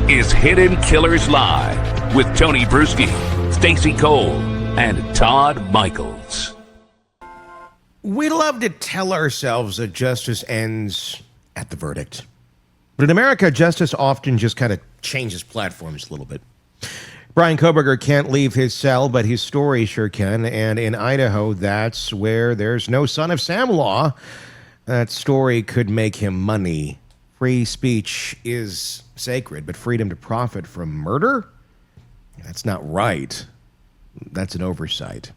is Hidden Killers Live with Tony Brueski, Stacey Cole, and Todd Michaels. We love to tell ourselves that justice ends at the verdict. But in America, justice often just kind of changes platforms a little bit. Bryan Kohberger can't leave his cell, but his story sure can. And in Idaho, that's where there's no son of Sam law. That story could make him money. Free speech is sacred, but freedom to profit from murder? That's not right. That's an oversight.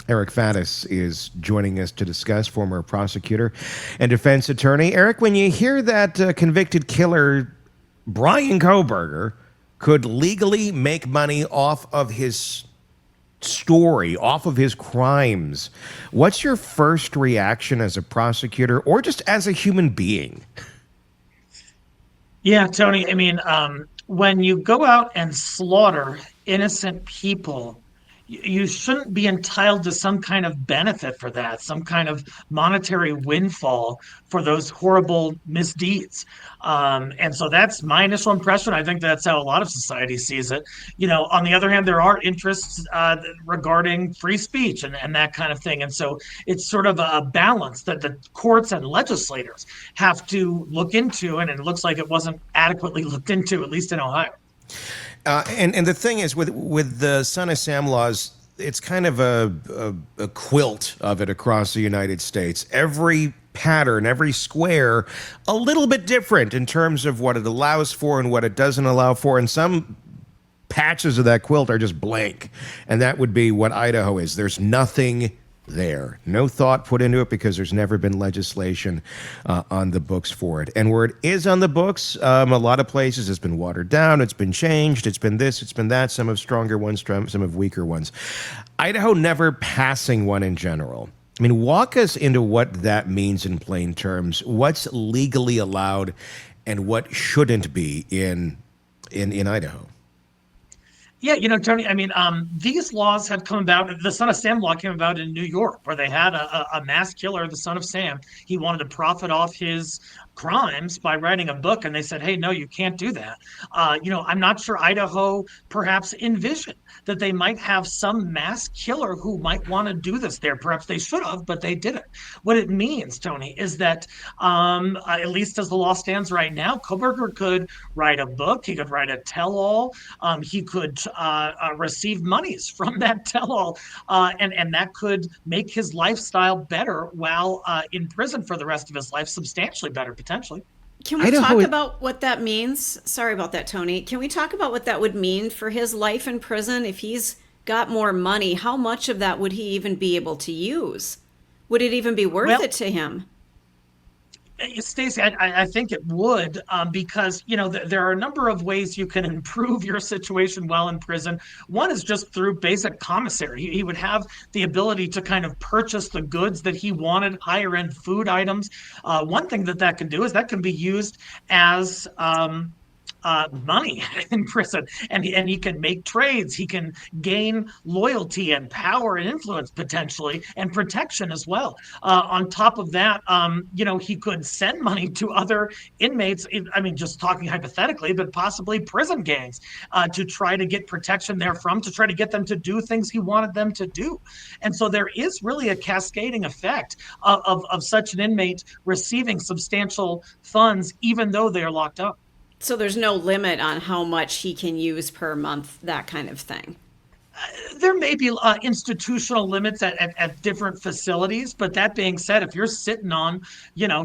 Eric Faddis is joining us to discuss, former prosecutor and defense attorney. Eric, when you hear that convicted killer Bryan Kohberger could legally make money off of his story, off of his crimes, what's your first reaction as a prosecutor or just as a human being? Yeah, Tony, when you go out and slaughter innocent people, you shouldn't be entitled to some kind of benefit for that, some kind of monetary windfall for those horrible misdeeds. And so that's my initial impression. I think that's how a lot of society sees it. On the other hand, there are interests regarding free speech and that kind of thing. And so it's sort of a balance that the courts and legislators have to look into. And it looks like it wasn't adequately looked into, at least in Ohio. And the thing is, with the Son of Sam laws, it's kind of a quilt of it across the United States. Every pattern, every square, a little bit different in terms of what it allows for and what it doesn't allow for. And some patches of that quilt are just blank. And that would be what Idaho is. There's nothing there. No thought put into it because there's never been legislation on the books for it. And where it is on the books, a lot of places it's been watered down, it's been changed, it's been this, it's been that. Some have stronger ones, some have weaker ones. Idaho never passing one in general. Walk us into what that means in plain terms. What's legally allowed and what shouldn't be in Idaho? Yeah, Tony, these laws had come about. The Son of Sam law came about in New York, where they had a mass killer, the Son of Sam. He wanted to profit off his crimes by writing a book, and they said, hey, no, you can't do that. I'm not sure Idaho perhaps envisioned that they might have some mass killer who might want to do this there. Perhaps they should have, but they didn't. What it means, Tony, is that at least as the law stands right now, Kohberger could write a book, he could write a tell-all, he could receive monies from that tell-all, and that could make his lifestyle better while in prison for the rest of his life, substantially better, potentially. Can we talk about what that means? Sorry about that, Tony. Can we talk about what that would mean for his life in prison? If he's got more money, how much of that would he even be able to use? Would it even be worth it to him? Stacey, I think it would because, there are a number of ways you can improve your situation while in prison. One is just through basic commissary. He would have the ability to kind of purchase the goods that he wanted, higher end food items. One thing that can do is that can be used as money in prison, and he can make trades. He can gain loyalty and power and influence potentially, and protection as well. On top of that, he could send money to other inmates. Just talking hypothetically, but possibly prison gangs to try to get protection therefrom, to try to get them to do things he wanted them to do. And so there is really a cascading effect of such an inmate receiving substantial funds, even though they are locked up. So there's no limit on how much he can use per month, that kind of thing. There may be institutional limits at different facilities, but that being said, if you're sitting on,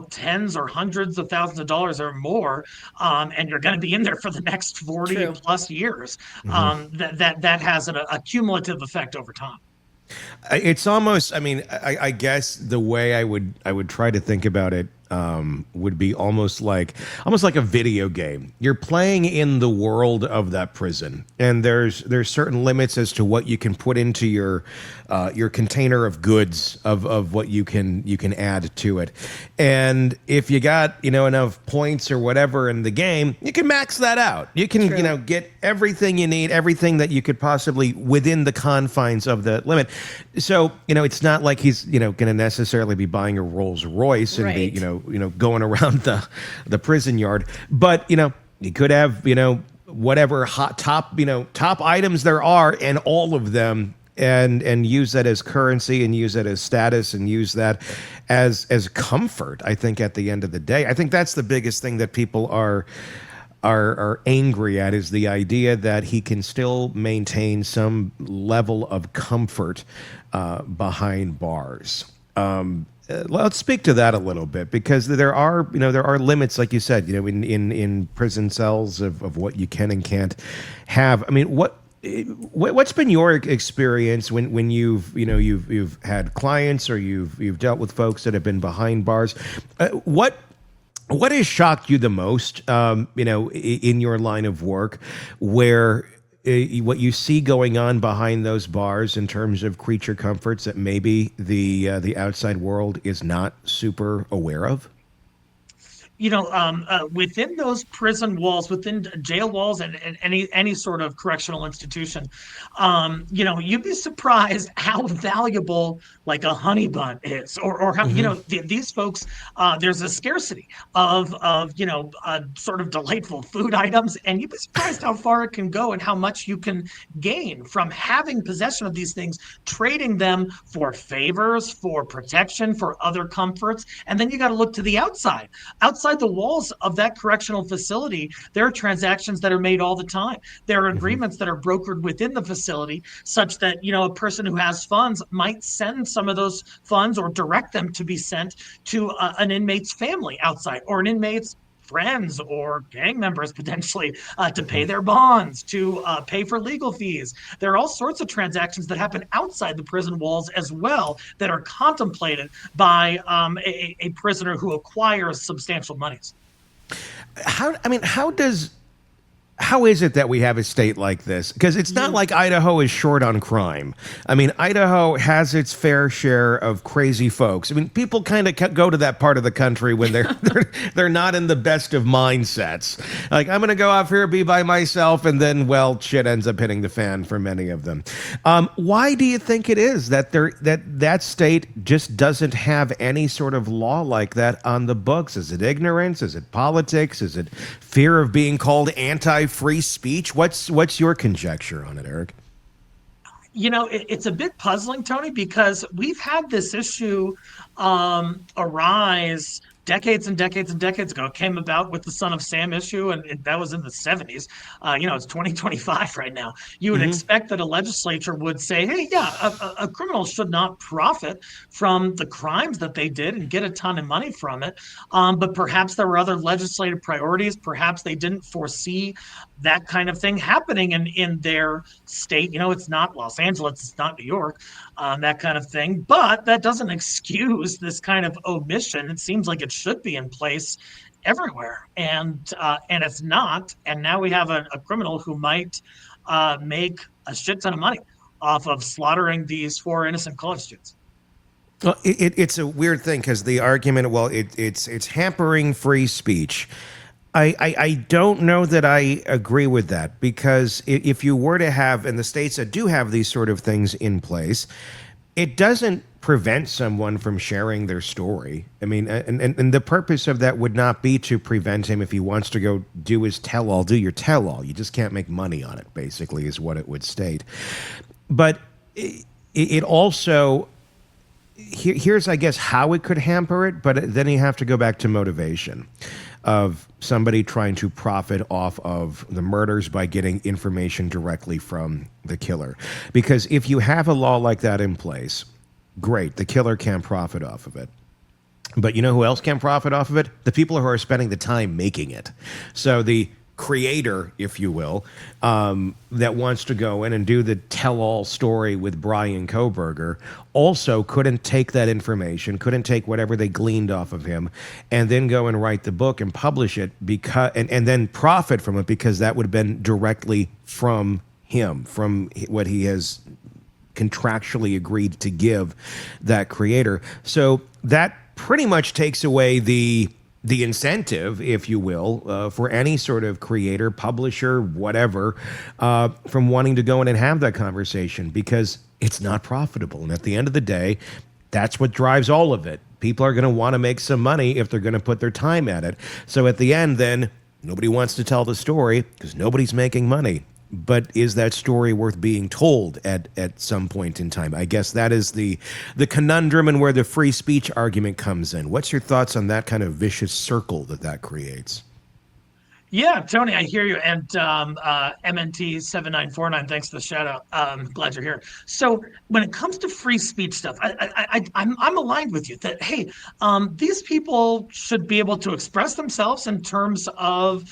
tens or hundreds of thousands of dollars or more, and you're going to be in there for the next 40 True. plus years, that has a cumulative effect over time. It's almost, I guess the way I would try to think about it would be almost like a video game. You're playing in the world of that prison, and there's certain limits as to what you can put into your container of goods of what you can add to it. And if you got enough points or whatever in the game, you can max that out. You can get everything you need, everything that you could possibly within the confines of the limit. So it's not like he's going to necessarily be buying a Rolls Royce and be going around the prison yard, but he could have whatever top items there are, and all of them, and use that as currency, and use that as status, and use that as comfort. I think at the end of the day, I think that's the biggest thing that people are angry at, is the idea that he can still maintain some level of comfort behind bars. Let's speak to that a little bit, because there are limits, like you said, in prison cells of what you can and can't have. I mean, what's been your experience when you've had clients, or you've dealt with folks that have been behind bars? What has shocked you the most, in your line of work, where what you see going on behind those bars in terms of creature comforts that maybe the outside world is not super aware of? Within those prison walls, within jail walls, and any sort of correctional institution, you'd be surprised how valuable like a honey bun is, or how these folks. There's a scarcity of sort of delightful food items, and you'd be surprised how far it can go and how much you can gain from having possession of these things, trading them for favors, for protection, for other comforts, and then you got to look to the outside the walls of that correctional facility. There are transactions that are made all the time. There are agreements that are brokered within the facility, such that a person who has funds might send some of those funds, or direct them to be sent to an inmate's family outside, or an inmate's friends or gang members potentially, to pay their bonds, to pay for legal fees. There are all sorts of transactions that happen outside the prison walls as well, that are contemplated by a prisoner who acquires substantial monies. How is it that we have a state like this? Because it's not like Idaho is short on crime. I mean, Idaho has its fair share of crazy folks. I mean, people kind of go to that part of the country when they're not in the best of mindsets. Like, I'm going to go off here, be by myself, and then, well, shit ends up hitting the fan for many of them. Why do you think it is that that state just doesn't have any sort of law like that on the books? Is it ignorance? Is it politics? Is it fear of being called anti-free speech? What's your conjecture on it, Eric? It's a bit puzzling, Tony, because we've had this issue arise decades and decades and decades ago. It came about with the Son of Sam issue, and that was in the 70s. It's 2025 right now. You would expect that a legislature would say, hey, a criminal should not profit from the crimes that they did and get a ton of money from it. But perhaps there were other legislative priorities. Perhaps they didn't foresee that kind of thing happening in their state. It's not Los Angeles, it's not New York, that kind of thing. But that doesn't excuse this kind of omission. It seems like it should be in place everywhere, and it's not. And now we have a criminal who might make a shit ton of money off of slaughtering these 4 innocent college students. Well, it's a weird thing, because the argument, well, it's hampering free speech. I don't know that I agree with that, because if you were to have, in the states that do have these sort of things in place, it doesn't prevent someone from sharing their story. I mean, and the purpose of that would not be to prevent him if he wants to go do his tell-all, do your tell-all. You just can't make money on it, basically, is what it would state. But it also, here's, I guess, how it could hamper it, but then you have to go back to motivation of somebody trying to profit off of the murders by getting information directly from the killer. Because if you have a law like that in place, great, the killer can't profit off of it. But you know who else can profit off of it? The people who are spending the time making it. So the creator, if you will, that wants to go in and do the tell-all story with Bryan Kohberger also couldn't take that information, couldn't take whatever they gleaned off of him, and then go and write the book and publish it, because and then profit from it, because that would have been directly from him, from what he has contractually agreed to give that creator. So that pretty much takes away the incentive, if you will, for any sort of creator, publisher, whatever, from wanting to go in and have that conversation, because it's not profitable. And at the end of the day, that's what drives all of it. People are going to want to make some money if they're going to put their time at it. So at the end, then, Nobody wants to tell the story because nobody's making money. But is that story worth being told at some point in time? I guess that is the conundrum and where the free speech argument comes in. What's your thoughts on that kind of vicious circle that creates? Yeah, Tony, I hear you. And MNT7949, thanks for the shout out. Glad you're here. So when it comes to free speech stuff, I'm aligned with you that, hey, these people should be able to express themselves in terms of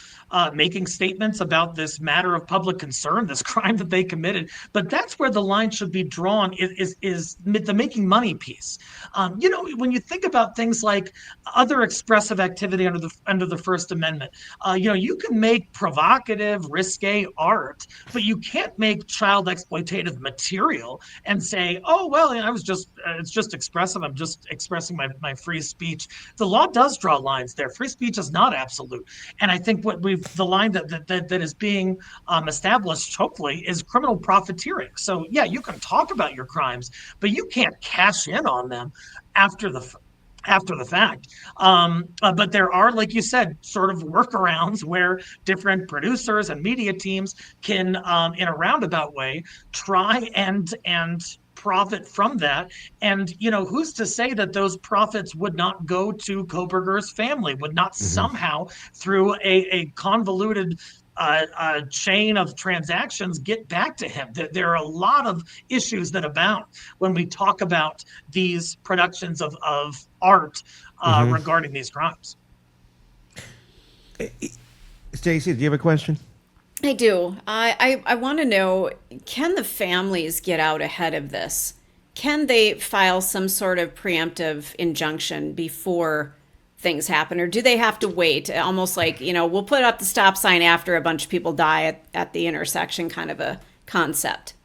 making statements about this matter of public concern, this crime that they committed. But that's where the line should be drawn is the making money piece. When you think about things like other expressive activity under the First Amendment, you can make provocative, risque art, but you can't make child exploitative material and say, oh, well, it's just expressive. I'm just expressing my free speech. The law does draw lines there. Free speech is not absolute. And I think the line that is being established, hopefully, is criminal profiteering. So, yeah, you can talk about your crimes, but you can't cash in on them after the fact. But there are, like you said, sort of workarounds where different producers and media teams can, in a roundabout way, try and profit from that. And, who's to say that those profits would not go to Kohberger's family, would not somehow, through a convoluted chain of transactions, get back to him? There are a lot of issues that abound when we talk about these productions of art regarding these crimes. Stacey, do you have a question? I do. I want to know, can the families get out ahead of this? Can they file some sort of preemptive injunction before things happen? Or do they have to wait, almost like, we'll put up the stop sign after a bunch of people die at the intersection kind of a concept?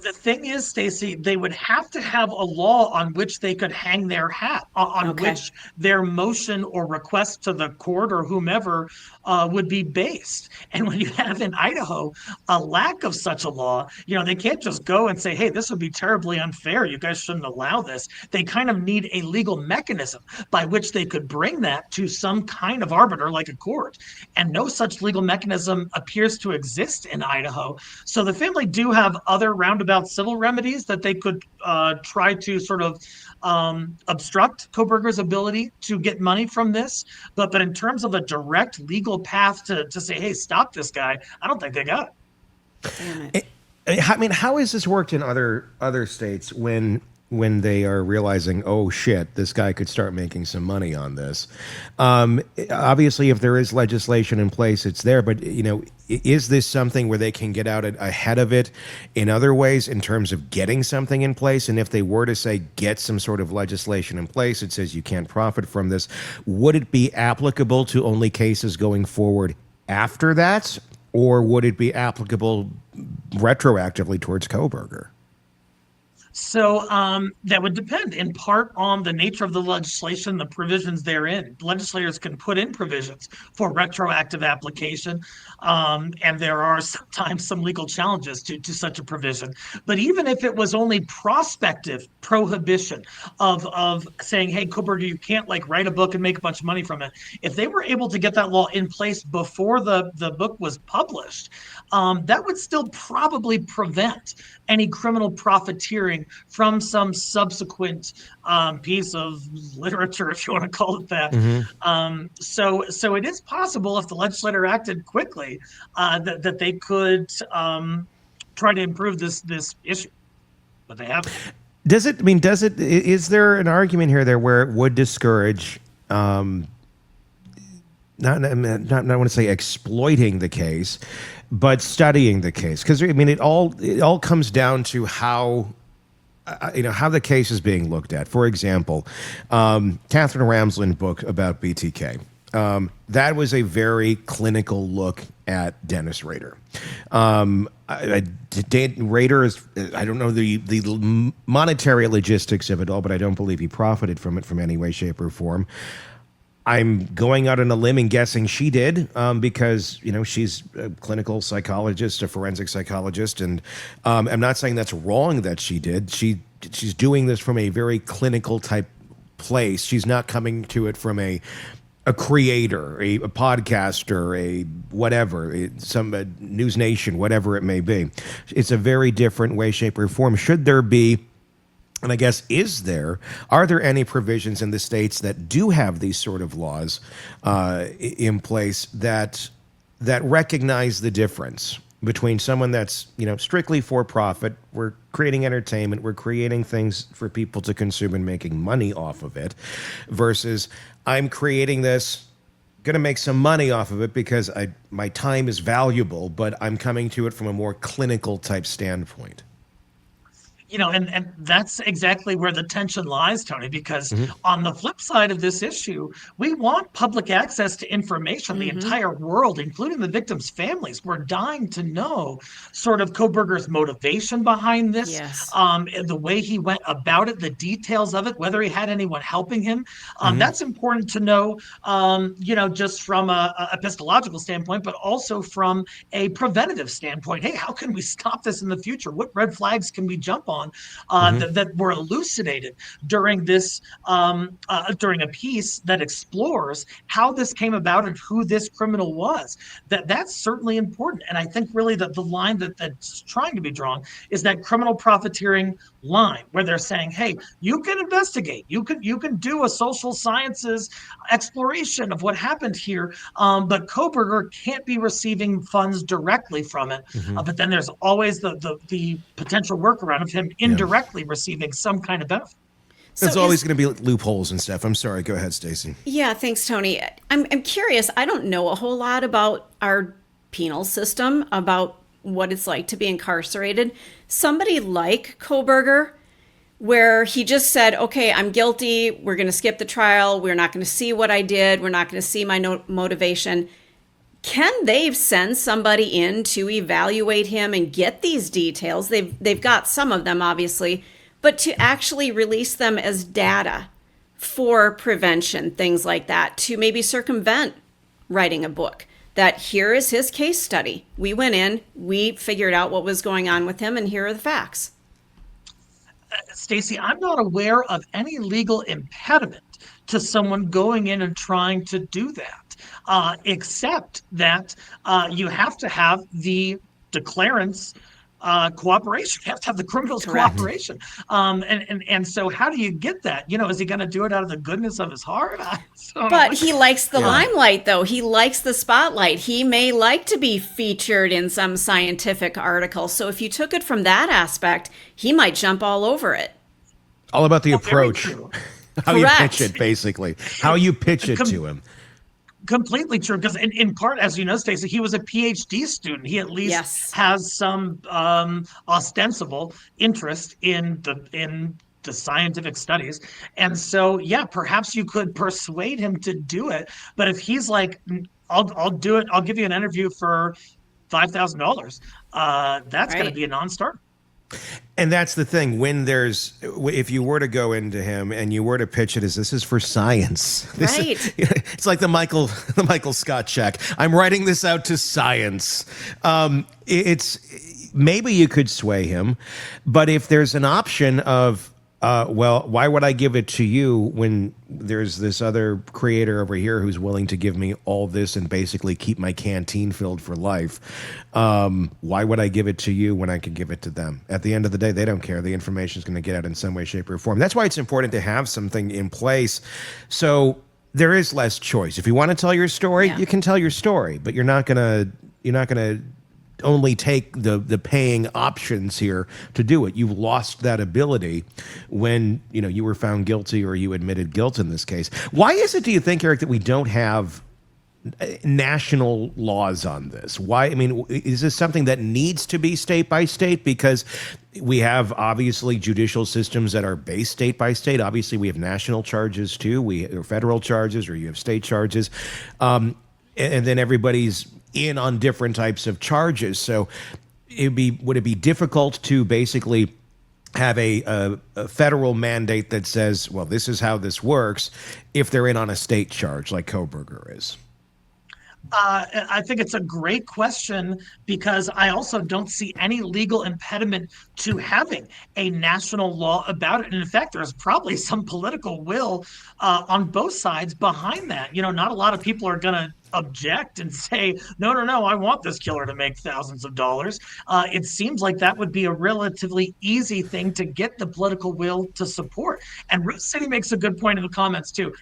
The thing is, Stacey, they would have to have a law on which they could hang their hat, on which their motion or request to the court or whomever would be based. And when you have in Idaho a lack of such a law, they can't just go and say, hey, this would be terribly unfair. You guys shouldn't allow this. They kind of need a legal mechanism by which they could bring that to some kind of arbiter like a court. And no such legal mechanism appears to exist in Idaho. So the family do have other roundabout civil remedies that they could try to sort of obstruct Kohberger's ability to get money from this. But in terms of a direct legal path to say, hey, stop this guy, I don't think they got it. Damn it. I mean, how has this worked in other states when they are realizing, oh shit, this guy could start making some money on this? Obviously, if there is legislation in place, it's there. But is this something where they can get out ahead of it in other ways in terms of getting something in place? And if they were to say get some sort of legislation in place that says you can't profit from this, would it be applicable to only cases going forward after that, or would it be applicable retroactively towards Kohberger? So that would depend in part on the nature of the legislation, the provisions therein. Legislators can put in provisions for retroactive application, and there are sometimes some legal challenges to such a provision. But even if it was only prospective prohibition of saying, hey, Kohberger, you can't write a book and make a bunch of money from it, if they were able to get that law in place before the book was published, that would still probably prevent any criminal profiteering from some subsequent piece of literature, if you want to call it that. So it is possible, if the legislator acted quickly, that they could try to improve this issue, but they haven't. Is there an argument here where it would discourage not want to say exploiting the case, but studying the case? Because it all comes down to how the case is being looked at. For example, Catherine Ramsland's book about BTK. That was a very clinical look at Dennis Rader. Rader is, I don't know the monetary logistics of it all, but I don't believe he profited from it from any way, shape, or form. I'm going out on a limb and guessing she did, because she's a clinical psychologist, a forensic psychologist, and I'm not saying that's wrong that she did. She's doing this from a very clinical type place. She's not coming to it from a a creator, a podcaster, a whatever, a News Nation, whatever it may be. It's a very different way, shape, or form. Should there be, and I guess, are there any provisions in the states that do have these sort of laws in place that recognize the difference between someone that's, strictly for profit, we're creating entertainment, we're creating things for people to consume and making money off of it, versus I'm creating this, going to make some money off of it because my time is valuable, but I'm coming to it from a more clinical type standpoint. And that's exactly where the tension lies, Tony, because on the flip side of this issue, we want public access to information. The entire world, including the victims' families, we're dying to know sort of Kohberger's motivation behind this, the way he went about it, the details of it, whether he had anyone helping him. That's important to know, just from a epistemological standpoint, but also from a preventative standpoint. Hey, how can we stop this in the future? What red flags can we jump on? That were elucidated during this during a piece that explores how this came about and who this criminal was. That's certainly important. And I think really that the line that's trying to be drawn is that criminal profiteering line, where they're saying, hey, you can investigate, you can do a social sciences exploration of what happened here, but Kohberger can't be receiving funds directly from it. But then there's always the potential workaround of him indirectly receiving some kind of benefit. There's always going to be loopholes and stuff. I'm sorry. Go ahead, Stacey. Yeah, thanks, Tony. I'm curious. I don't know a whole lot about our penal system, about what it's like to be incarcerated. Somebody like Kohberger, where he just said, okay, I'm guilty. We're going to skip the trial. We're not going to see what I did. We're not going to see my motivation. Can they send somebody in to evaluate him and get these details? They've got some of them, obviously, but to actually release them as data for prevention, things like that, to maybe circumvent writing a book, that here is his case study. We went in, we figured out what was going on with him, and here are the facts. Stacey, I'm not aware of any legal impediment to someone going in and trying to do that, except that you have to have the declarant's cooperation. You have to have the criminal's cooperation. And so how do you get that? Is he going to do it out of the goodness of his heart? But he likes the limelight, though. He likes the spotlight. He may like to be featured in some scientific article. So if you took it from that aspect, he might jump all over it. All about the approach. How you pitch it, basically. How you pitch it to him. Completely true, because in part, as you know, Stacey, he was a PhD student. He at least has some ostensible interest in the scientific studies, and so perhaps you could persuade him to do it. But if he's like, I'll do it, I'll give you an interview for $5,000, that's going to be a non-starter. And that's the thing. If you were to go into him and you were to pitch it as this is for science, it's like the Michael Scott check. I'm writing this out to science. It's maybe you could sway him, but if there's an option of, why would I give it to you when there's this other creator over here who's willing to give me all this and basically keep my canteen filled for life? Why would I give it to you when I could give it to them? At the end of the day, they don't care. The information is going to get out in some way, shape, or form. That's why it's important to have something in place. So there is less choice. If you want to tell your story, you can tell your story, but you're not going to only take the paying options here to do it. You've lost that ability when you were found guilty or you admitted guilt in this case. Why is it, do you think, Eric, that we don't have national laws on this? Why? I mean, is this something that needs to be state by state? Because we have obviously judicial systems that are based state by state. Obviously, we have national charges too. Or federal charges, or you have state charges, and then everybody's in on different types of charges. So would it be difficult to basically have a federal mandate that says, well, this is how this works, if they're in on a state charge like Kohberger is? I think it's a great question because I also don't see any legal impediment to having a national law about it. And in fact, there's probably some political will on both sides behind that. Not a lot of people are going to object and say, no, no, no, I want this killer to make thousands of dollars. It seems like that would be a relatively easy thing to get the political will to support. And Ruth City makes a good point in the comments too.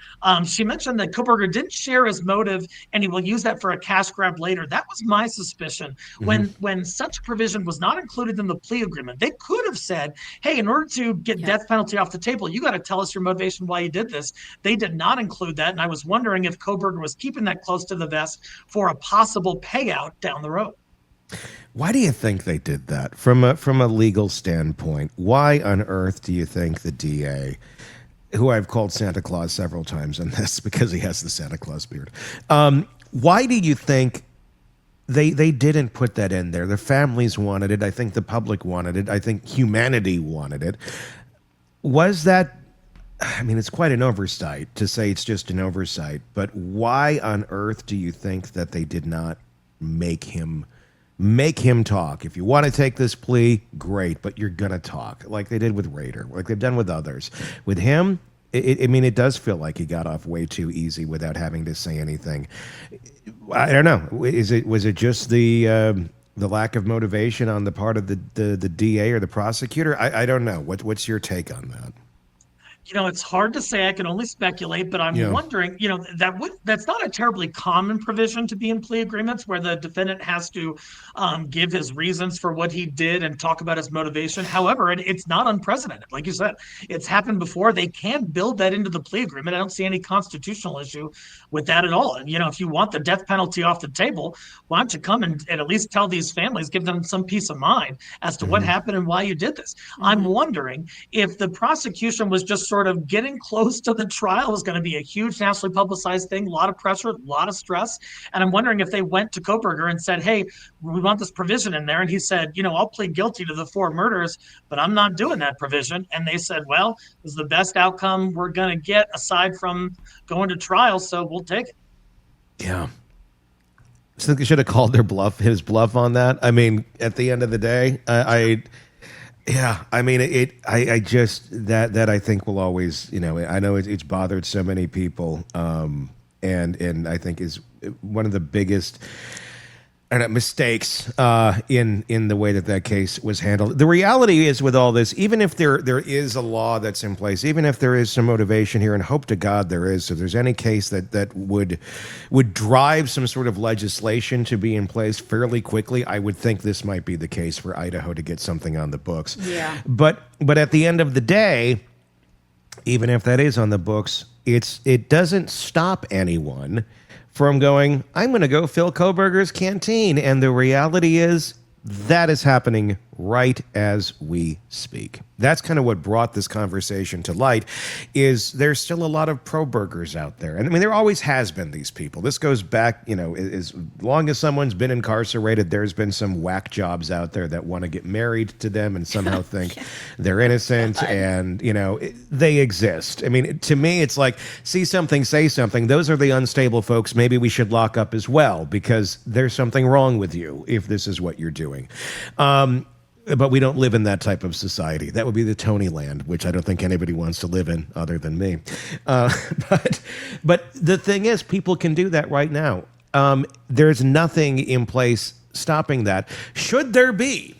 She mentioned that Kohberger didn't share his motive and he will use that for a cash grab later. That was my suspicion. When such provision was not included in the plea agreement, they could have said, hey, in order to get death penalty off the table, you got to tell us your motivation why you did this. They did not include that. And I was wondering if Kohberger was keeping that close to the vest for a possible payout down the road. Why do you think they did that from a legal standpoint? Why on earth do you think the DA, who I've called Santa Claus several times on this because he has the Santa Claus beard, why do you think they didn't put that in there? The families wanted it. I think the public wanted it. I think humanity wanted it. Was that, I mean, it's quite an oversight to say it's just an oversight, but why on earth do you think that they did not make him talk? If you want to take this plea, great, but you're going to talk like they did with Rader, like they've done with others. With him, it does feel like he got off way too easy without having to say anything. I don't know. Was it just the lack of motivation on the part of the DA or the prosecutor? I don't know. What's your take on that? It's hard to say. I can only speculate, but I'm wondering, that's not a terribly common provision to be in plea agreements where the defendant has to give his reasons for what he did and talk about his motivation. However, it's not unprecedented. Like you said, it's happened before. They can build that into the plea agreement. I don't see any constitutional issue with that at all. And, if you want the death penalty off the table, why don't you come and at least tell these families, give them some peace of mind as to what happened and why you did this. I'm wondering if the prosecution was just sort of getting close to the trial. Was going to be a huge nationally publicized thing, a lot of pressure, a lot of stress. And I'm wondering if they went to Kohberger and said, hey, we want this provision in there. And he said, I'll plead guilty to the 4 murders, but I'm not doing that provision. And they said, well, this is the best outcome we're going to get aside from going to trial, so we'll take it. Yeah. So they should have called his bluff on that. I mean, at the end of the day, yeah, I mean, I just that I think will always, I know it's bothered so many people, and I think is one of the biggest mistakes in the way that case was handled. The reality is with all this, even if there is a law that's in place, even if there is some motivation here, and hope to God there is, so if there's any case that would drive some sort of legislation to be in place fairly quickly, I would think this might be the case for Idaho to get something on the books. Yeah. But at the end of the day, even if that is on the books, it doesn't stop anyone from going, I'm going to go fill Kohberger's canteen. And the reality is that is happening right as we speak. That's kind of what brought this conversation to light, is there's still a lot of pro-burgers out there. And I mean, there always has been these people. This goes back, as long as someone's been incarcerated, there's been some whack jobs out there that want to get married to them and somehow think they're innocent. And, they exist. I mean, to me, it's like, see something, say something. Those are the unstable folks. Maybe we should lock up as well, because there's something wrong with you if this is what you're doing. But we don't live in that type of society. That would be the Tony land, which I don't think anybody wants to live in other than me. But the thing is, people can do that right now. There's nothing in place stopping that. Should there be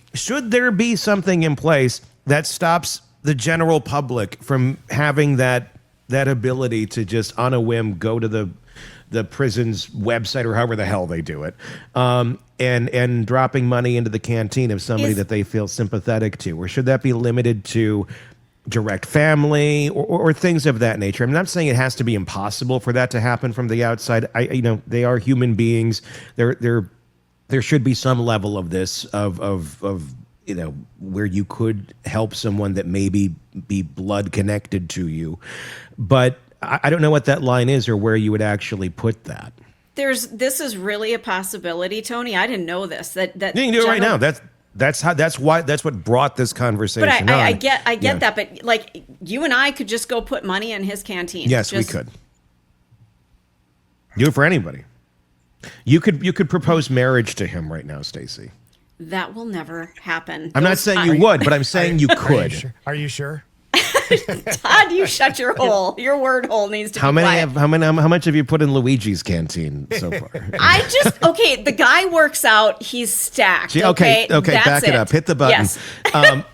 something in place that stops the general public from having that ability to just on a whim go to the prison's website or however the hell they do it, and dropping money into the canteen of somebody that they feel sympathetic to? Or should that be limited to direct family or things of that nature? I'm not saying it has to be impossible for that to happen from the outside. They are human beings. There should be some level of this of where you could help someone that maybe be blood connected to you, but I don't know what that line is or where you would actually put that. This is really a possibility, Tony. I didn't know this. That you can do it right now. That's what brought this conversation on. But I get that. But like, you and I could just go put money in his canteen. Yes, we could. Do it for anybody. You could propose marriage to him right now, Stacey. That will never happen. I'm not saying you would, but I'm saying you could. Are you sure? Todd, you shut your hole. Your word hole needs to be quiet. How much have you put in Luigi's canteen so far? The guy works out. He's stacked. Okay, That's back it up. Hit the button. Yes.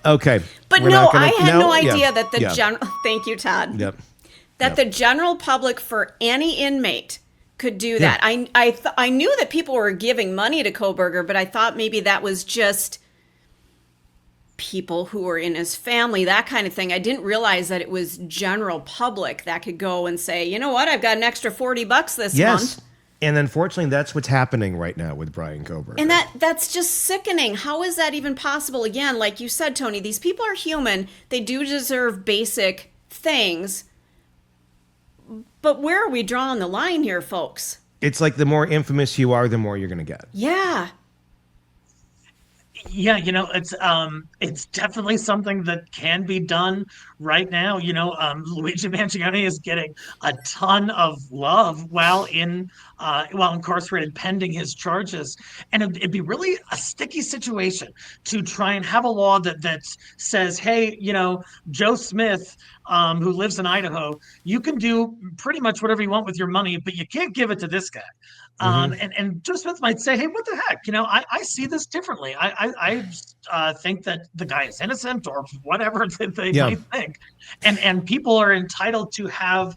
Okay. But I had no idea that the general. Thank you, Todd. Yep. The general public, for any inmate, could do that. I knew that people were giving money to Kohberger, but I thought maybe that was just people who were in his family, that kind of thing. I didn't realize that it was general public that could go and say, you know what, I've got an extra $40 this month. And unfortunately, that's what's happening right now with Bryan Kohberger. And that's just sickening. How is that even possible? Again, like you said, Tony, these people are human. They do deserve basic things. But where are we drawing the line here, folks? It's like the more infamous you are, the more you're going to get. Yeah. Yeah, it's definitely something that can be done right now. Luigi Mangione is getting a ton of love while incarcerated, pending his charges, and it'd be really a sticky situation to try and have a law that says, hey, Joe Smith, who lives in Idaho, you can do pretty much whatever you want with your money, but you can't give it to this guy. And Joe Smith might say, hey, what the heck? I see this differently. I think that the guy is innocent, or whatever they might think. And people are entitled to have,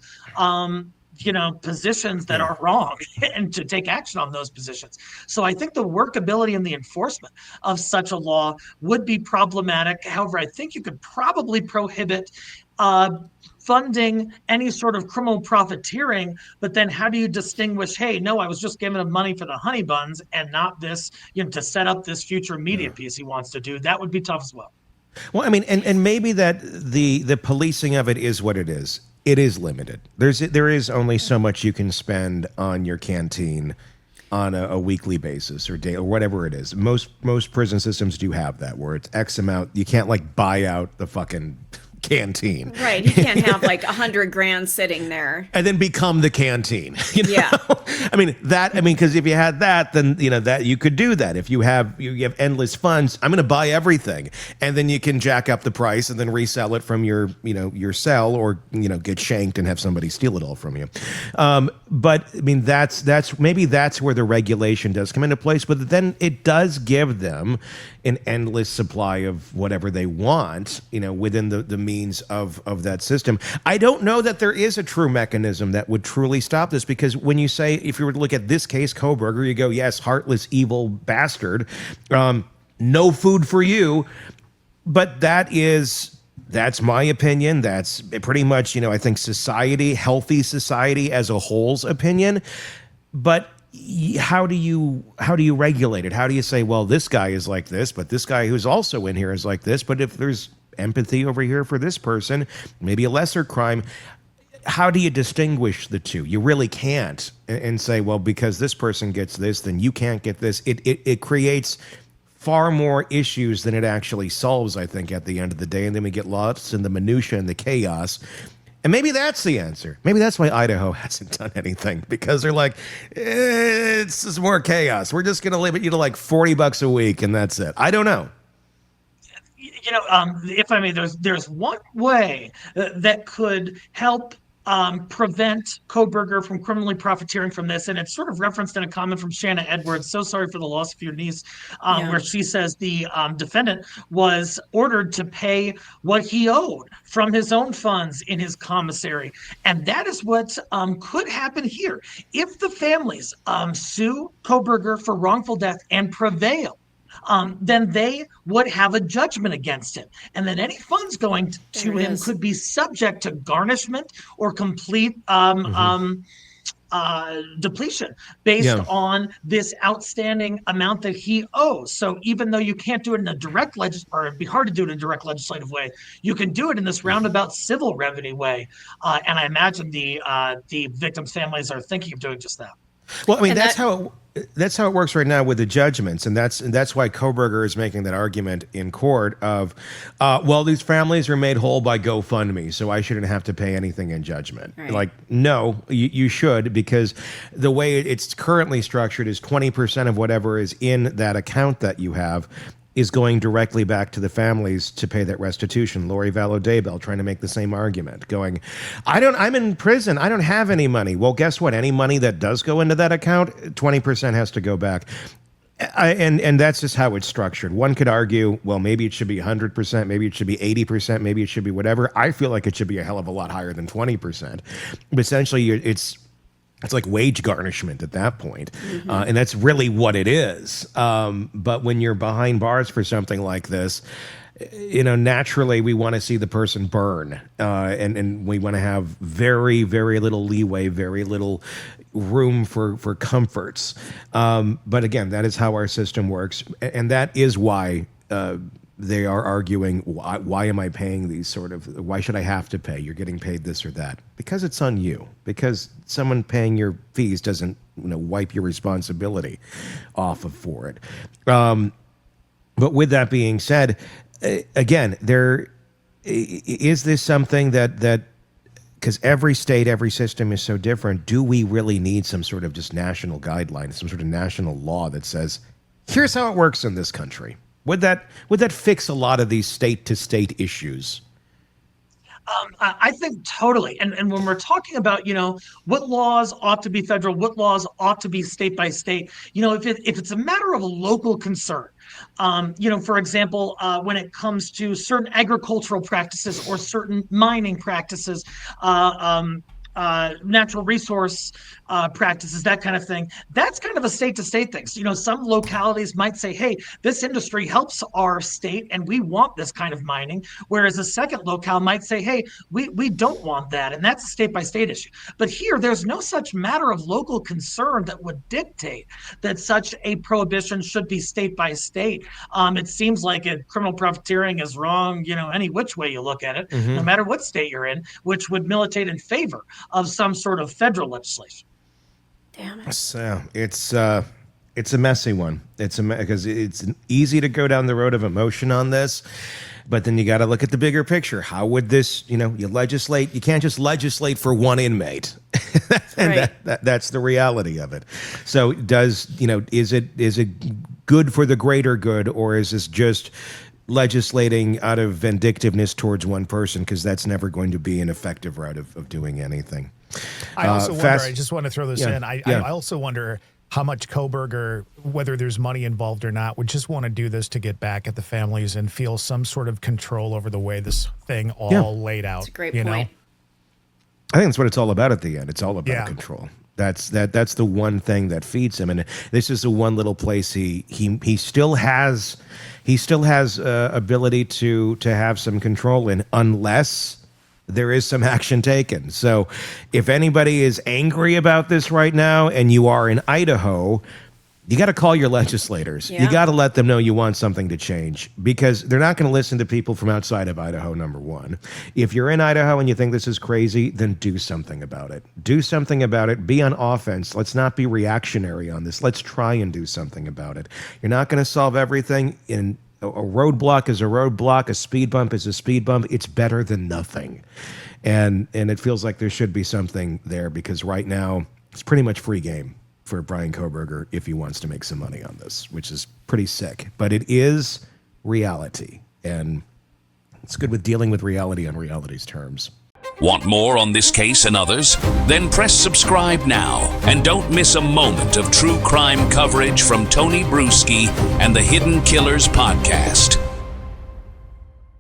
positions that are wrong and to take action on those positions. So I think the workability and the enforcement of such a law would be problematic. However, I think you could probably prohibit funding any sort of criminal profiteering, but then how do you distinguish, hey, no, I was just giving him money for the honey buns and not this, to set up this future media piece he wants to do? That would be tough as well. Well, I mean, and maybe that the policing of it is what it is. It is limited. There is only so much you can spend on your canteen on a weekly basis or day or whatever it is. Most prison systems do have that, where it's X amount. You can't buy out the fucking canteen. Right. You can't have $100,000 sitting there and then become the canteen. Yeah. Because if you had that, then that you could do that. If you have endless funds, I'm going to buy everything, and then you can jack up the price and then resell it from your cell, or get shanked and have somebody steal it all from you. But I mean, that's where the regulation does come into place. But then it does give them an endless supply of whatever they want, within the means of that system. I don't know that there is a true mechanism that would truly stop this, because when you say, if you were to look at this case, Kohberger, you go, yes, heartless, evil bastard, no food for you. But that's my opinion. That's pretty much, I think healthy society as a whole's opinion. But how do you regulate it? How do you say, well, this guy is like this, but this guy who's also in here is like this? But if there's empathy over here for this person, maybe a lesser crime, how do you distinguish the two? You really can't, and say, well, because this person gets this, then you can't get this. It creates far more issues than it actually solves, I think, at the end of the day. And then we get lost in the minutia and the chaos. And maybe that's the answer. Maybe that's why Idaho hasn't done anything, because they're like, it's just more chaos. We're just going to limit you to $40 a week, and that's it. I don't know. If I may, there's one way that could help prevent Kohberger from criminally profiteering from this, and it's sort of referenced in a comment from Shanna Edwards. So sorry for the loss of your niece, where she says the defendant was ordered to pay what he owed from his own funds in his commissary, and that is what could happen here if the families sue Kohberger for wrongful death and prevail. Then they would have a judgment against him. And then any funds going to him could be subject to garnishment or complete depletion based on this outstanding amount that he owes. So even though you can't do it in a direct or it'd be hard to do it in a direct legislative way, you can do it in this roundabout civil revenue way. And I imagine the victims' families are thinking of doing just that. Well, I mean, And that's how it works right now with the judgments, and that's why Kohberger is making that argument in court of, well, these families are made whole by GoFundMe, so I shouldn't have to pay anything in judgment. Right. Like, no, you should, because the way it's currently structured is 20% of whatever is in that account that you have is going directly back to the families to pay that restitution. Lori Vallow-Daybell trying to make the same argument, going, I'm in prison, I don't have any money. Well, guess what? Any money that does go into that account, 20% has to go back. And that's just how it's structured. One could argue, well, maybe it should be 100%, maybe it should be 80%, maybe it should be whatever. I feel like it should be a hell of a lot higher than 20%. But essentially, it's like wage garnishment at that point. And that's really what it is. But when you're behind bars for something like this, naturally we want to see the person burn. And we want to have very, very little leeway, very little room for comforts. But again, that is how our system works. And that is why they are arguing, why am I paying these why should I have to pay? You're getting paid this or that. Because it's on you. Because someone paying your fees doesn't wipe your responsibility off for it. But with that being said, again, there is this something that because every state, every system is so different, do we really need some sort of just national guideline, some sort of national law that says, here's how it works in this country? Would that fix a lot of these state-to-state issues? I think totally. And when we're talking about, what laws ought to be federal, what laws ought to be state by state, if it's a matter of a local concern, for example, when it comes to certain agricultural practices or certain mining practices, natural resource practices, that kind of thing. That's kind of a state-to-state thing. So, some localities might say, hey, this industry helps our state and we want this kind of mining, whereas a second locale might say, hey, we don't want that. And that's a state-by-state issue. But here, there's no such matter of local concern that would dictate that such a prohibition should be state-by-state. It seems like criminal profiteering is wrong, any which way you look at it, no matter what state you're in, which would militate in favor of some sort of federal legislation. Damn it. So it's a messy one. Because it's easy to go down the road of emotion on this, but then you got to look at the bigger picture. How would this, you legislate? You can't just legislate for one inmate, and Right. that's the reality of it. So is it good for the greater good, or is this just legislating out of vindictiveness towards one person? Because that's never going to be an effective route of doing anything. I also wonder, I just want to throw this in. I Yeah. also wonder how much Kohberger, whether there's money involved or not, would just want to do this to get back at the families and feel some sort of control over the way this thing all laid out. That's a great you point. I think that's what it's all about at the end. It's all about Yeah. control. That's the one thing that feeds him, and this is the one little place he still has ability to have some control in, unless there is some action taken. So if anybody is angry about this right now and you are in Idaho, you got to call your legislators. Yeah. You got to let them know you want something to change, because they're not going to listen to people from outside of Idaho, number one. If you're in Idaho and you think this is crazy, then do something about it. Do something about it. Be on offense. Let's not be reactionary on this. Let's try and do something about it. You're not going to solve everything. A roadblock is a roadblock. A speed bump is a speed bump. It's better than nothing. And it feels like there should be something there, because right now it's pretty much free game for Bryan Kohberger if he wants to make some money on this, which is pretty sick. But it is reality, and it's good with dealing with reality on reality's terms. Want more on this case and others? Then press subscribe now and don't miss a moment of true crime coverage from Tony Brueski and the Hidden Killers podcast.